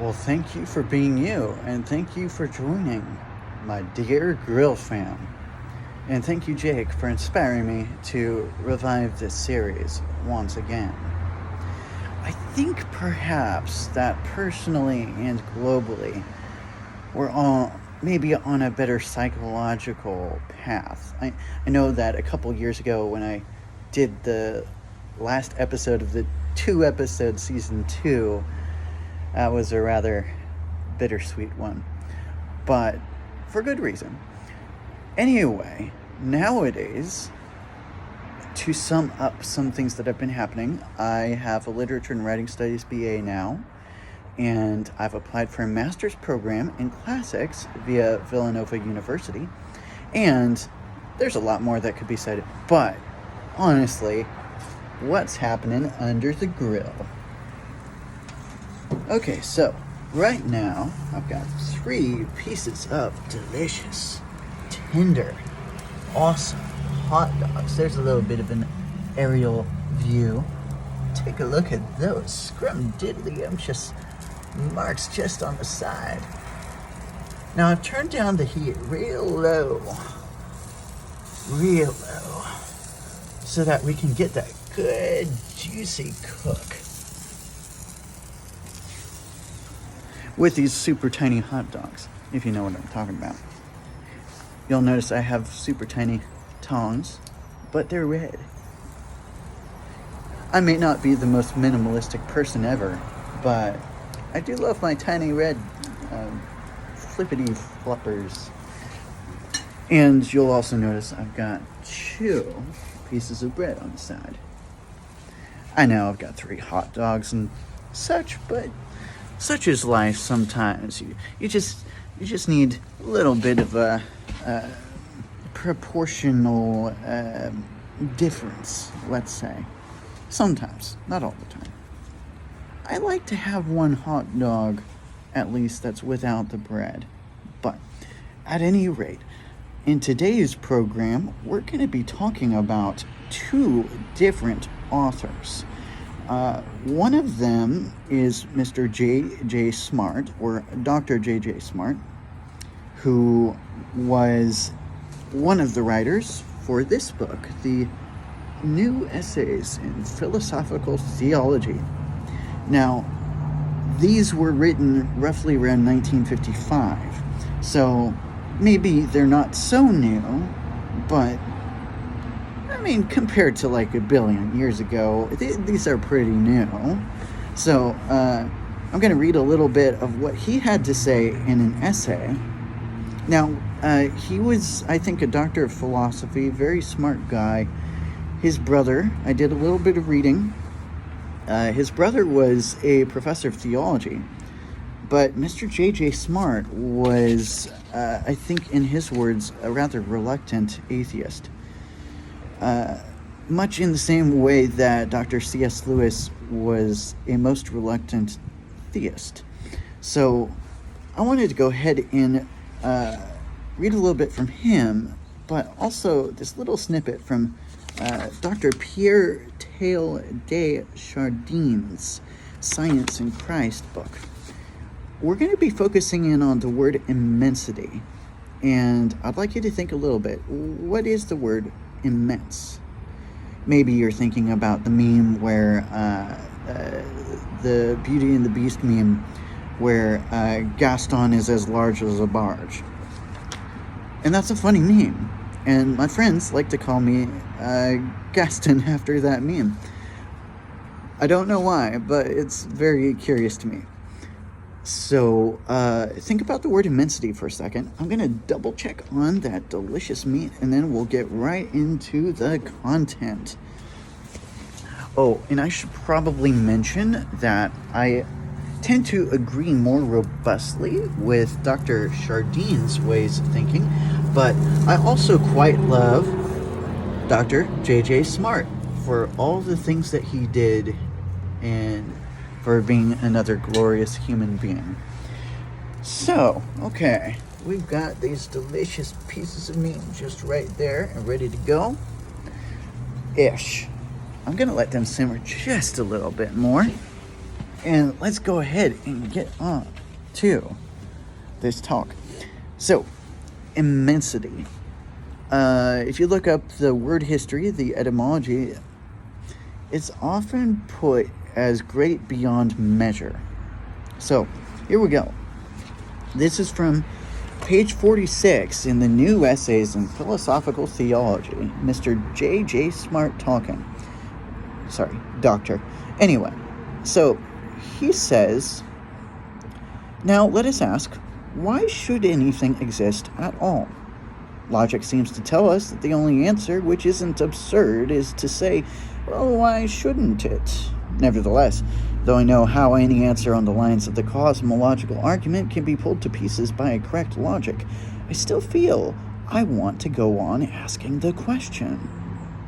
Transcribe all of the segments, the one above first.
Well, thank you for being you, and thank you for joining, my dear Grill fam. And thank you, Jake, for inspiring me to revive this series once again. I think perhaps that personally and globally, we're all maybe on a better psychological path. I know that a couple years ago when I did the last episode of the 2-episode season 2, that was a rather bittersweet one, but for good reason. Anyway, nowadays, to sum up some things that have been happening, I have a Literature and Writing Studies BA now, and I've applied for a master's program in classics via Villanova University, and there's a lot more that could be said, but honestly, what's happening under the grill? Okay, so right now I've got 3 pieces of delicious, tender, awesome hot dogs. There's a little bit of an aerial view. Take a look at those scrum-diddly-umptious marks just on the side. Now I've turned down the heat real low, so that we can get that good juicy cook with these super tiny hot dogs, if you know what I'm talking about. You'll notice I have super tiny tongs, but they're red. I may not be the most minimalistic person ever, but I do love my tiny red flippity floppers. And you'll also notice I've got 2 pieces of bread on the side. I know I've got 3 hot dogs and such, but such is life sometimes. You just need a little bit of a proportional difference, let's say. Sometimes, not all the time. I like to have one hot dog, at least, that's without the bread. But at any rate, in today's program, we're going to be talking about 2 different authors. One of them is Mr. J.J. Smart, or Dr. J.J. Smart, who was one of the writers for this book, the New Essays in Philosophical Theology. Now, these were written roughly around 1955, so maybe they're not so new, but I mean, compared to like a billion years ago, these are pretty new. So, I'm going to read a little bit of what he had to say in an essay. Now, he was, I think, a doctor of philosophy, very smart guy. His brother, I did a little bit of reading. His brother was a professor of theology, but Mr. J.J. Smart was, I think in his words, a rather reluctant atheist. Much in the same way that Dr. C.S. Lewis was a most reluctant theist. So I wanted to go ahead and read a little bit from him, but also this little snippet from Dr. Pierre Teilhard de Chardin's Science in Christ book. We're going to be focusing in on the word immensity, and I'd like you to think a little bit. What is the word immense? Maybe you're thinking about the meme where the Beauty and the Beast meme where Gaston is as large as a barge. And that's a funny meme. And my friends like to call me Gaston after that meme. I don't know why, but it's very curious to me. So think about the word immensity for a second. I'm going to double check on that delicious meat, and then we'll get right into the content. Oh, and I should probably mention that I tend to agree more robustly with Dr. Chardin's ways of thinking, but I also quite love Dr. J.J. Smart for all the things that he did and for being another glorious human being. So, okay, we've got these delicious pieces of meat just right there and ready to go. Ish. I'm going to let them simmer just a little bit more. And let's go ahead and get on to this talk. So, immensity. If you look up the word history, the etymology, it's often put as great beyond measure. So, here we go. This is from page 46 in the new Essays in Philosophical Theology. Mr. J.J. Smart talking. Sorry, doctor. Anyway, so he says, now let us ask, why should anything exist at all? Logic seems to tell us that the only answer, which isn't absurd, is to say, well, why shouldn't it? Nevertheless, though I know how any answer on the lines of the cosmological argument can be pulled to pieces by a correct logic, I still feel I want to go on asking the question.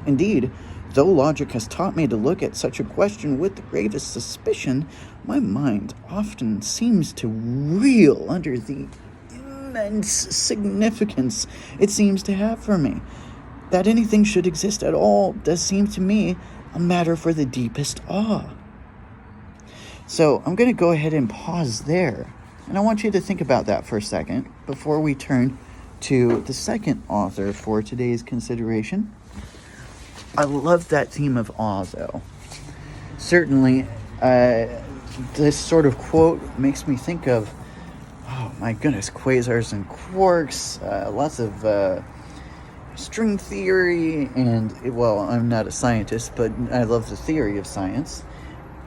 Indeed, though logic has taught me to look at such a question with the gravest suspicion, my mind often seems to reel under the immense significance it seems to have for me. That anything should exist at all does seem to me a matter for the deepest awe. So I'm going to go ahead and pause there, and I want you to think about that for a second before we turn to the second author for today's consideration. I love that theme of awe, though. Certainly, this sort of quote makes me think of, oh my goodness, quasars and quarks, lots of string theory, and, well, I'm not a scientist, but I love the theory of science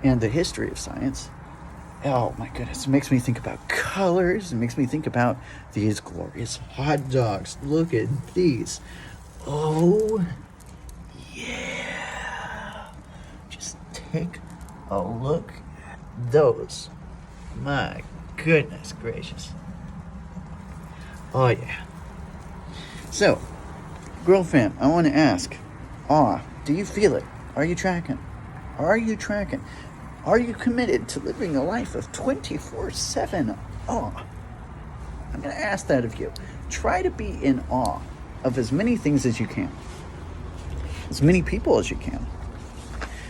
and the history of science. Oh my goodness, it makes me think about colors. It makes me think about these glorious hot dogs. Look at these. Oh, yeah. Just take a look at those. My goodness gracious. Oh, yeah. So, Grill fam, I want to ask, do you feel it? Are you tracking? Are you tracking? Are you committed to living a life of 24/7 awe? I'm going to ask that of you. Try to be in awe of as many things as you can. As many people as you can.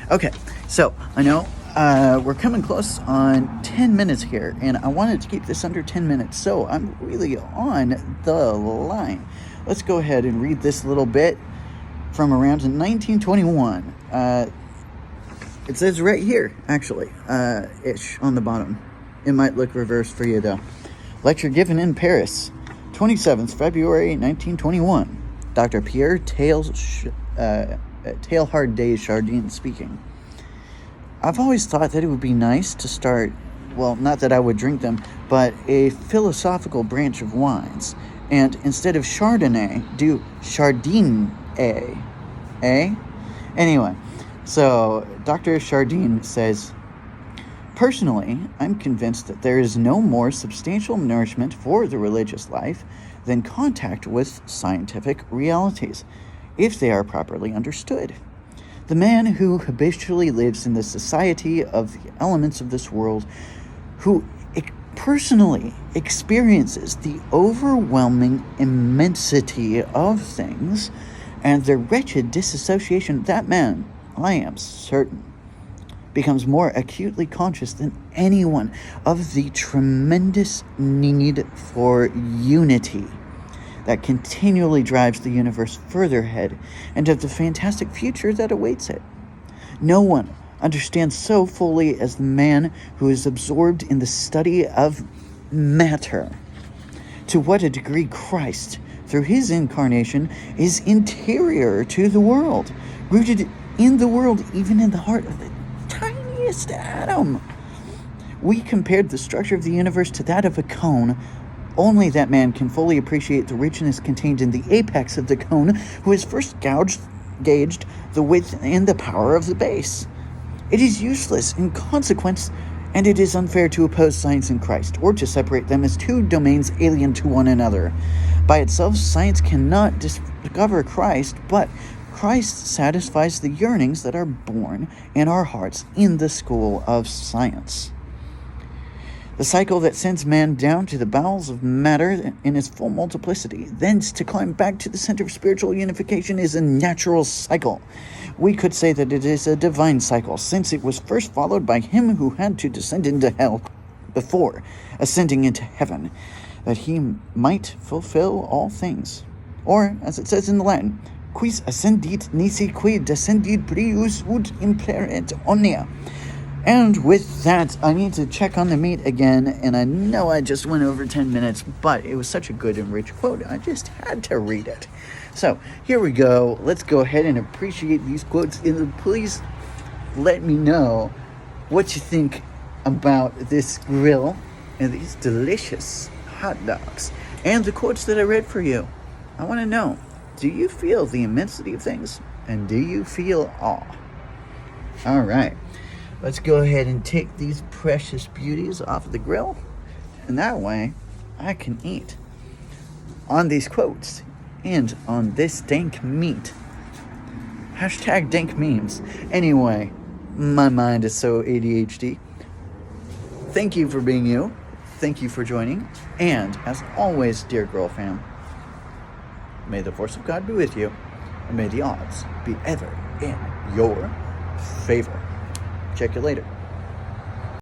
Okay, so I know we're coming close on 10 minutes here, and I wanted to keep this under 10 minutes, so I'm really on the line. Let's go ahead and read this little bit from around 1921. It says right here, actually, ish, on the bottom. It might look reversed for you, though. Lecture given in Paris, 27th February 1921. Dr. Pierre Teilhard de Chardin speaking. I've always thought that it would be nice to start, well, not that I would drink them, but a philosophical branch of wines. And instead of Chardonnay, do Chardin, eh? Anyway, so Dr. Chardin says, personally, I'm convinced that there is no more substantial nourishment for the religious life than contact with scientific realities, if they are properly understood. The man who habitually lives in the society of the elements of this world, who personally experiences the overwhelming immensity of things and their wretched disassociation, that man, I am certain, becomes more acutely conscious than anyone of the tremendous need for unity that continually drives the universe further ahead, and of the fantastic future that awaits it. No one understands so fully as the man who is absorbed in the study of matter to what a degree Christ, through his incarnation, is interior to the world, rooted in the world, even in the heart of the tiniest atom. We compared the structure of the universe to that of a cone. Only that man can fully appreciate the richness contained in the apex of the cone who has first gauged the width and the power of the base. It is useless in consequence, and it is unfair to oppose science and Christ, or to separate them as two domains alien to one another. By itself, science cannot discover Christ, but Christ satisfies the yearnings that are born in our hearts in the school of science. The cycle that sends man down to the bowels of matter in its full multiplicity, thence to climb back to the center of spiritual unification, is a natural cycle. We could say that it is a divine cycle, since it was first followed by him who had to descend into hell before ascending into heaven, that he might fulfill all things. Or, as it says in the Latin, quis ascendit nisi qui descendit prius ut impleret omnia. And with that, I need to check on the meat again, and I know I just went over 10 minutes, but it was such a good and rich quote, I just had to read it. So, here we go. Let's go ahead and appreciate these quotes, and please let me know what you think about this grill and these delicious hot dogs and the quotes that I read for you. I want to know, do you feel the immensity of things, and do you feel awe? All right. Let's go ahead and take these precious beauties off of the grill, and that way I can eat on these quotes and on this dank meat. Hashtag dank memes. Anyway, my mind is so ADHD. Thank you for being you. Thank you for joining. And as always, dear girl fam, may the force of God be with you, and may the odds be ever in your favor. Check you later.